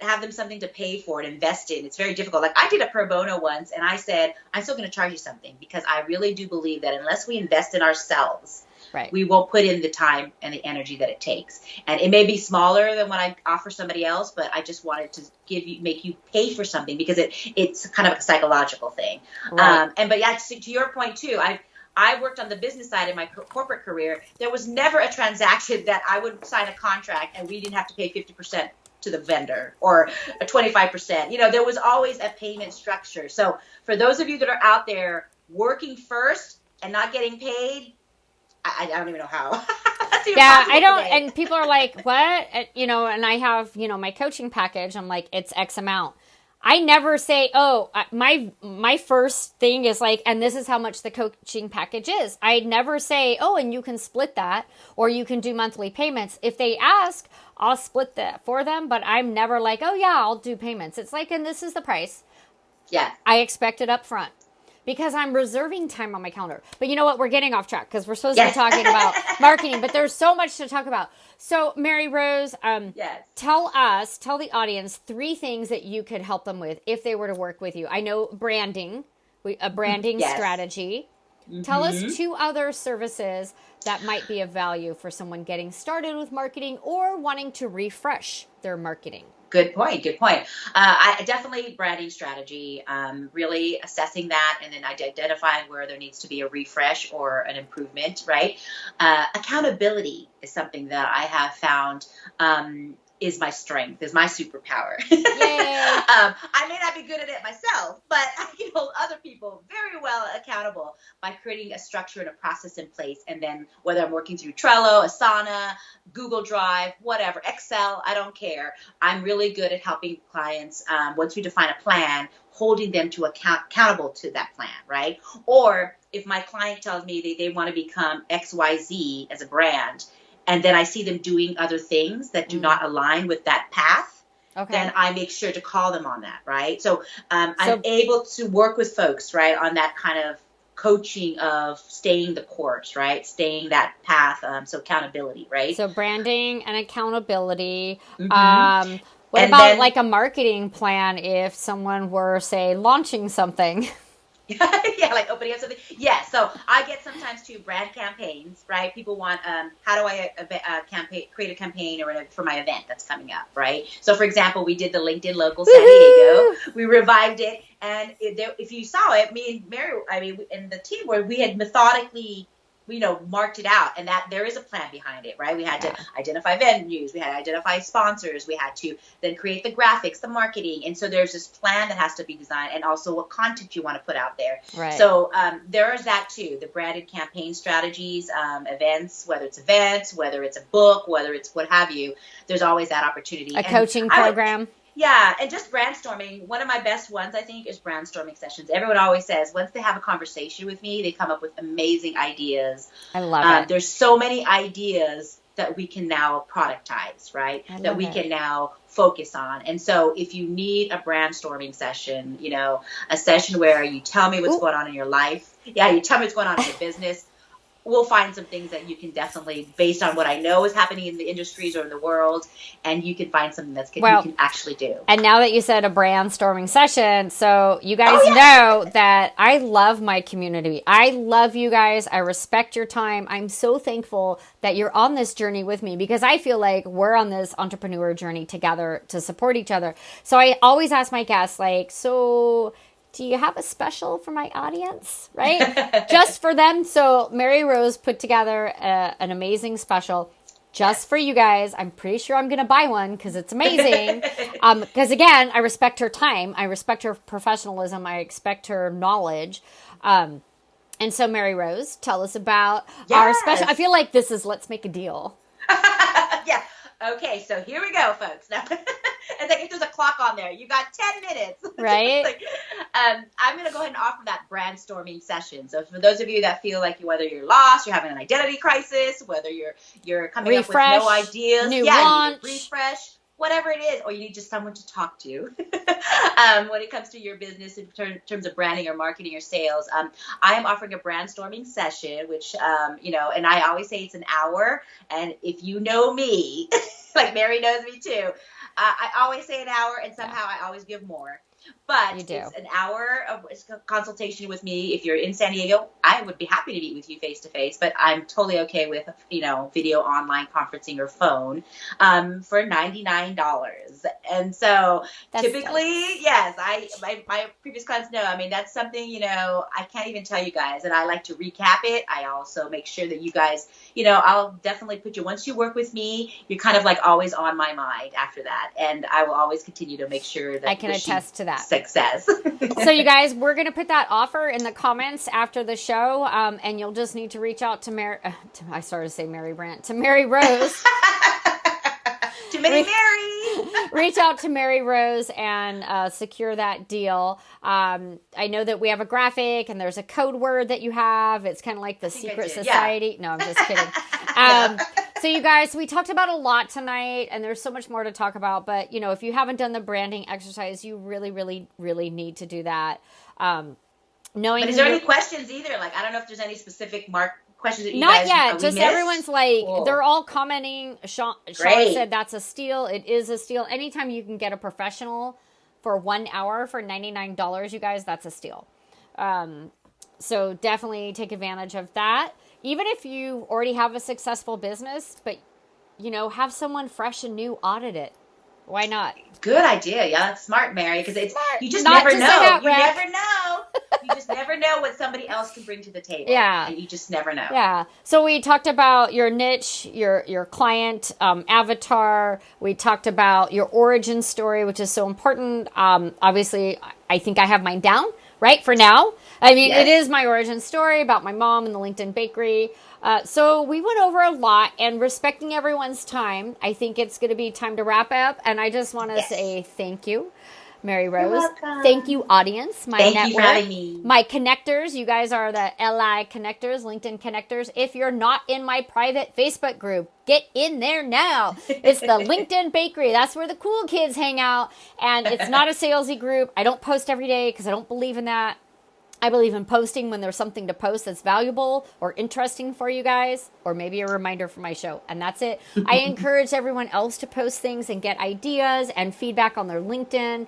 have them something to pay for and invest in, it's very difficult. Like I did a pro bono once and I said, I'm still going to charge you something because I really do believe that unless we invest in ourselves, we won't put in the time and the energy that it takes. And it may be smaller than what I offer somebody else, but I just wanted to make you pay for something because it's kind of a psychological thing. Right. To your point too, I worked on the business side in my corporate career. There was never a transaction that I would sign a contract and we didn't have to pay 50% to the vendor or a 25%. There was always a payment structure. So for those of you that are out there working first and not getting paid, I don't even know how. I don't. Today. And people are like, what? And I have, my coaching package. I'm like, it's X amount. I never say, my first thing is and this is how much the coaching package is. I never say, and you can split that or you can do monthly payments. If they ask, I'll split that for them, but I'm never like, I'll do payments. It's and this is the price. Yeah. I expect it up front because I'm reserving time on my calendar. But you know what? We're getting off track because we're supposed to be talking about marketing, but there's so much to talk about. So, Maryrose, tell the audience 3 things that you could help them with if they were to work with you. I know branding, a branding strategy. Mm-hmm. Tell us 2 other services that might be of value for someone getting started with marketing or wanting to refresh their marketing. Good point. I definitely branding strategy, really assessing that and then identifying where there needs to be a refresh or an improvement, right? Accountability is something that I have found is my strength, is my superpower. Yay. I may not be good at it myself, but I hold other people very well accountable by creating a structure and a process in place. And then whether I'm working through Trello, Asana, Google Drive, whatever, Excel, I don't care. I'm really good at helping clients, once we define a plan, holding them to accountable to that plan, right? Or if my client tells me they want to become XYZ as a brand, and then I see them doing other things that do not align with that path, then I make sure to call them on that, right? So I'm able to work with folks, right, on that kind of coaching of staying the course, right? Staying that path. So accountability, right? So branding and accountability. Mm-hmm. What about then, like a marketing plan if someone were, say, launching something? Yeah, like opening up something. Yeah, so I get sometimes too brand campaigns, right? People want, how do I create a campaign or for my event that's coming up, right? So for example, we did the LinkedIn Local San Diego. We revived it, and if you saw it, me and Mary, and the team, where we had methodically, marked it out, and that there is a plan behind it, right? We had to identify venues, we had to identify sponsors, we had to then create the graphics, the marketing, and so there's this plan that has to be designed, and also what content you want to put out there. Right. So there is that too, the branded campaign strategies, events, whether it's a book, whether it's what have you, there's always that opportunity. A coaching program. Yeah, and just brainstorming. One of my best ones, I think, is brainstorming sessions. Everyone always says once they have a conversation with me, they come up with amazing ideas. I love it. There's so many ideas that we can now productize, right? That we can now focus on. And so if you need a brainstorming session, a session where you tell me what's going on in your life. Yeah, you tell me what's going on in your business. We'll find some things that you can definitely, based on what I know is happening in the industries or in the world, and you can find something you can actually do. And now that you said a brainstorming session, so you guys know that I love my community. I love you guys. I respect your time. I'm so thankful that you're on this journey with me, because I feel like we're on this entrepreneur journey together to support each other. So I always ask my guests, do you have a special for my audience, right? Just for them. So Maryrose put together an amazing special just for you guys. I'm pretty sure I'm going to buy one because it's amazing. Because again, I respect her time. I respect her professionalism. I respect her knowledge. And so Maryrose, tell us about our special. I feel like this is Let's Make a Deal. Yeah. Okay, so here we go, folks. Now, it's like if there's a clock on there, you got 10 minutes. Right. I'm going to go ahead and offer that brainstorming session. So for those of you that feel like whether you're lost, you're having an identity crisis, whether you're coming up with no ideas, new launch. You need to refresh, whatever it is, or you need just someone to talk to when it comes to your business in terms of branding or marketing or sales. I am offering a brainstorming session, which, and I always say it's an hour. And if you know me, like Mary knows me too, I always say an hour, and somehow I always give more. But it's an hour of consultation with me. If you're in San Diego, I would be happy to meet with you face to face, but I'm totally okay with, video, online conferencing, or phone, for $99. And so typically, yes, my previous clients know, that's something, I can't even tell you guys, and I like to recap it. I also make sure that you guys, I'll definitely put you, once you work with me, you're kind of like always on my mind after that. And I will always continue to make sure that I can attest to that. Success. So you guys, we're going to put that offer in the comments after the show. And you'll just need to reach out to I started to say Mary Brandt, to Maryrose. Too many Mary. Reach out to Maryrose and secure that deal. I know that we have a graphic and there's a code word that you have. It's kind of like the secret society. Yeah. No, I'm just kidding. So you guys, we talked about a lot tonight, and there's so much more to talk about. But, if you haven't done the branding exercise, you really, really, really need to do that. But is there any questions either? Like, I don't know if there's any specific questions that you Not guys yet. Just missed? Everyone's like, cool. They're all commenting. Sean said that's a steal. It is a steal. Anytime you can get a professional for 1 hour for $99, you guys, that's a steal. So definitely take advantage of that. Even if you already have a successful business, but, have someone fresh and new audit it. Why not? Good idea. Yeah, that's smart, Mary, because it's Smart. you just Not never to say know. that, You Rex. never know. You just never know what somebody else can bring to the table. Yeah. And you just never know. Yeah. So we talked about your niche, your client avatar. We talked about your origin story, which is so important. Obviously, I think I have mine down, right? For now. I mean, it Yes. is my origin story about my mom and the LinkedIn bakery. So we went over a lot, and respecting everyone's time, I think it's going to be time to wrap up. And I just want to Yes. say thank you, Mary You're Rose. Thank you, welcome. audience, my Thank you for network, having me. my connectors. You guys are the LI connectors, LinkedIn connectors. If you're not in my private Facebook group, get in there now. It's the LinkedIn Bakery. That's where the cool kids hang out. And it's not a salesy group. I don't post every day because I don't believe in that. I believe in posting when there's something to post that's valuable or interesting for you guys, or maybe a reminder for my show. And that's it. I encourage everyone else to post things and get ideas and feedback on their LinkedIn.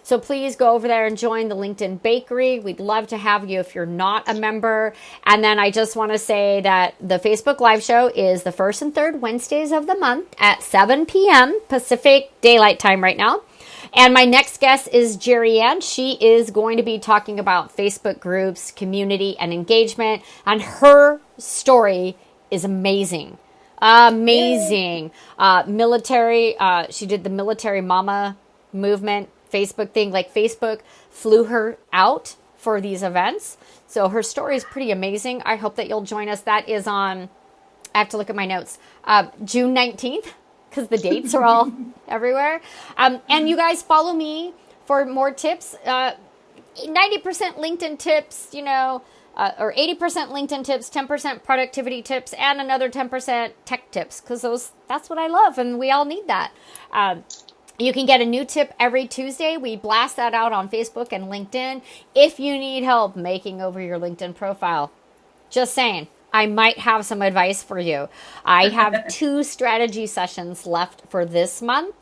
So please go over there and join the LinkedIn Bakery. We'd love to have you if you're not a member. And then I just want to say that the Facebook Live show is the first and third Wednesdays of the month at 7 p.m. Pacific Daylight Time right now. And my next guest is Jerry Ann. She is going to be talking about Facebook groups, community, and engagement. And her story is amazing. Amazing. Military. She did the military mama movement Facebook thing. Like Facebook flew her out for these events. So her story is pretty amazing. I hope that you'll join us. That is on, I have to look at my notes, June 19th. Because the dates are all everywhere. And you guys follow me for more tips. 90% LinkedIn tips, or 80% LinkedIn tips, 10% productivity tips, and another 10% tech tips. Because that's what I love, and we all need that. You can get a new tip every Tuesday. We blast that out on Facebook and LinkedIn. If you need help making over your LinkedIn profile, just saying. I might have some advice for you. I have 2 strategy sessions left for this month.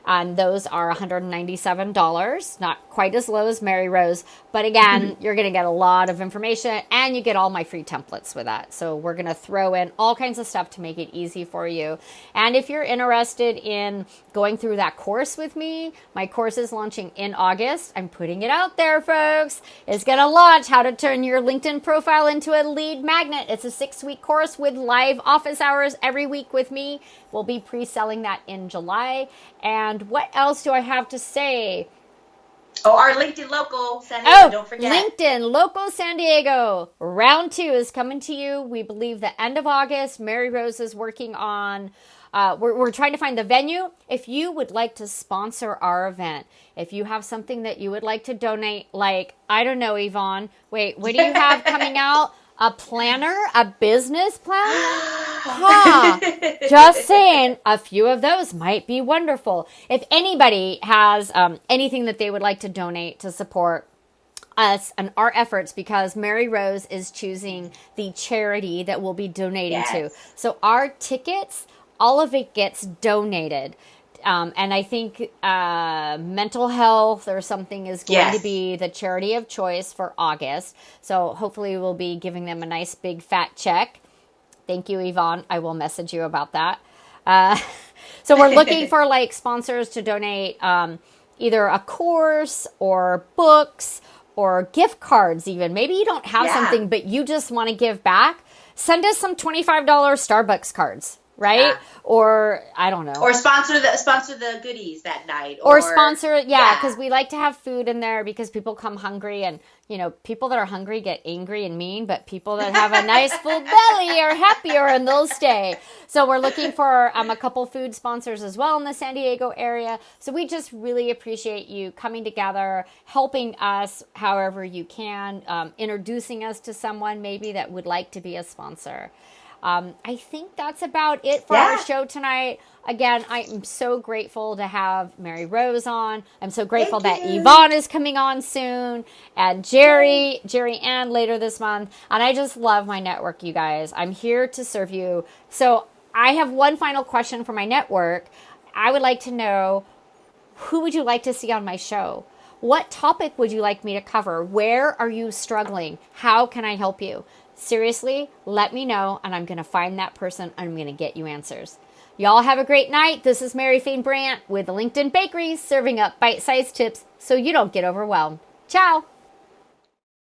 And those are $197, not quite as low as Mary Rose. But again, you're going to get a lot of information and you get all my free templates with that. So we're going to throw in all kinds of stuff to make it easy for you. And if you're interested in going through that course with me, my course is launching in August. I'm putting it out there, folks. It's going to launch How to Turn Your LinkedIn Profile into a Lead Magnet. It's a 6-week course with live office hours every week with me. We'll be pre-selling that in July. And what else do I have to say? Oh, our LinkedIn Local San Diego, don't forget. LinkedIn Local San Diego. Round 2 is coming to you. We believe the end of August. Mary Rose is working on, we're trying to find the venue. If you would like to sponsor our event, if you have something that you would like to donate, like, I don't know, Yvonne. Wait, what do you have coming out? A planner? A business planner? Huh. Just saying, a few of those might be wonderful. If anybody has anything that they would like to donate to support us and our efforts, because Mary Rose is choosing the charity that we'll be donating to. So our tickets, all of it gets donated. And I think mental health or something is going to be the charity of choice for August. So hopefully we'll be giving them a nice big fat check. Thank you, Yvonne. I will message you about that. So we're looking for like sponsors to donate either a course or books or gift cards even. Maybe you don't have something, but you just want to give back. Send us some $25 Starbucks cards. Right? Yeah. Or I don't know. Or sponsor the goodies that night. Or sponsor, because we like to have food in there because people come hungry, and people that are hungry get angry and mean, but people that have a nice full belly are happier and they'll stay. So we're looking for a couple food sponsors as well in the San Diego area. So we just really appreciate you coming together, helping us however you can, introducing us to someone maybe that would like to be a sponsor. I think that's about it for our show tonight. Again, I am so grateful to have Mary Rose on. I'm so grateful that Yvonne is coming on soon, and Jerry Ann later this month. And I just love my network, you guys. I'm here to serve you. So I have one final question for my network. I would like to know, who would you like to see on my show? What topic would you like me to cover? Where are you struggling? How can I help you? Seriously, let me know, and I'm going to find that person, and I'm going to get you answers. Y'all have a great night. This is Mary Fain Brandt with LinkedIn Bakeries, serving up bite-sized tips so you don't get overwhelmed. Ciao.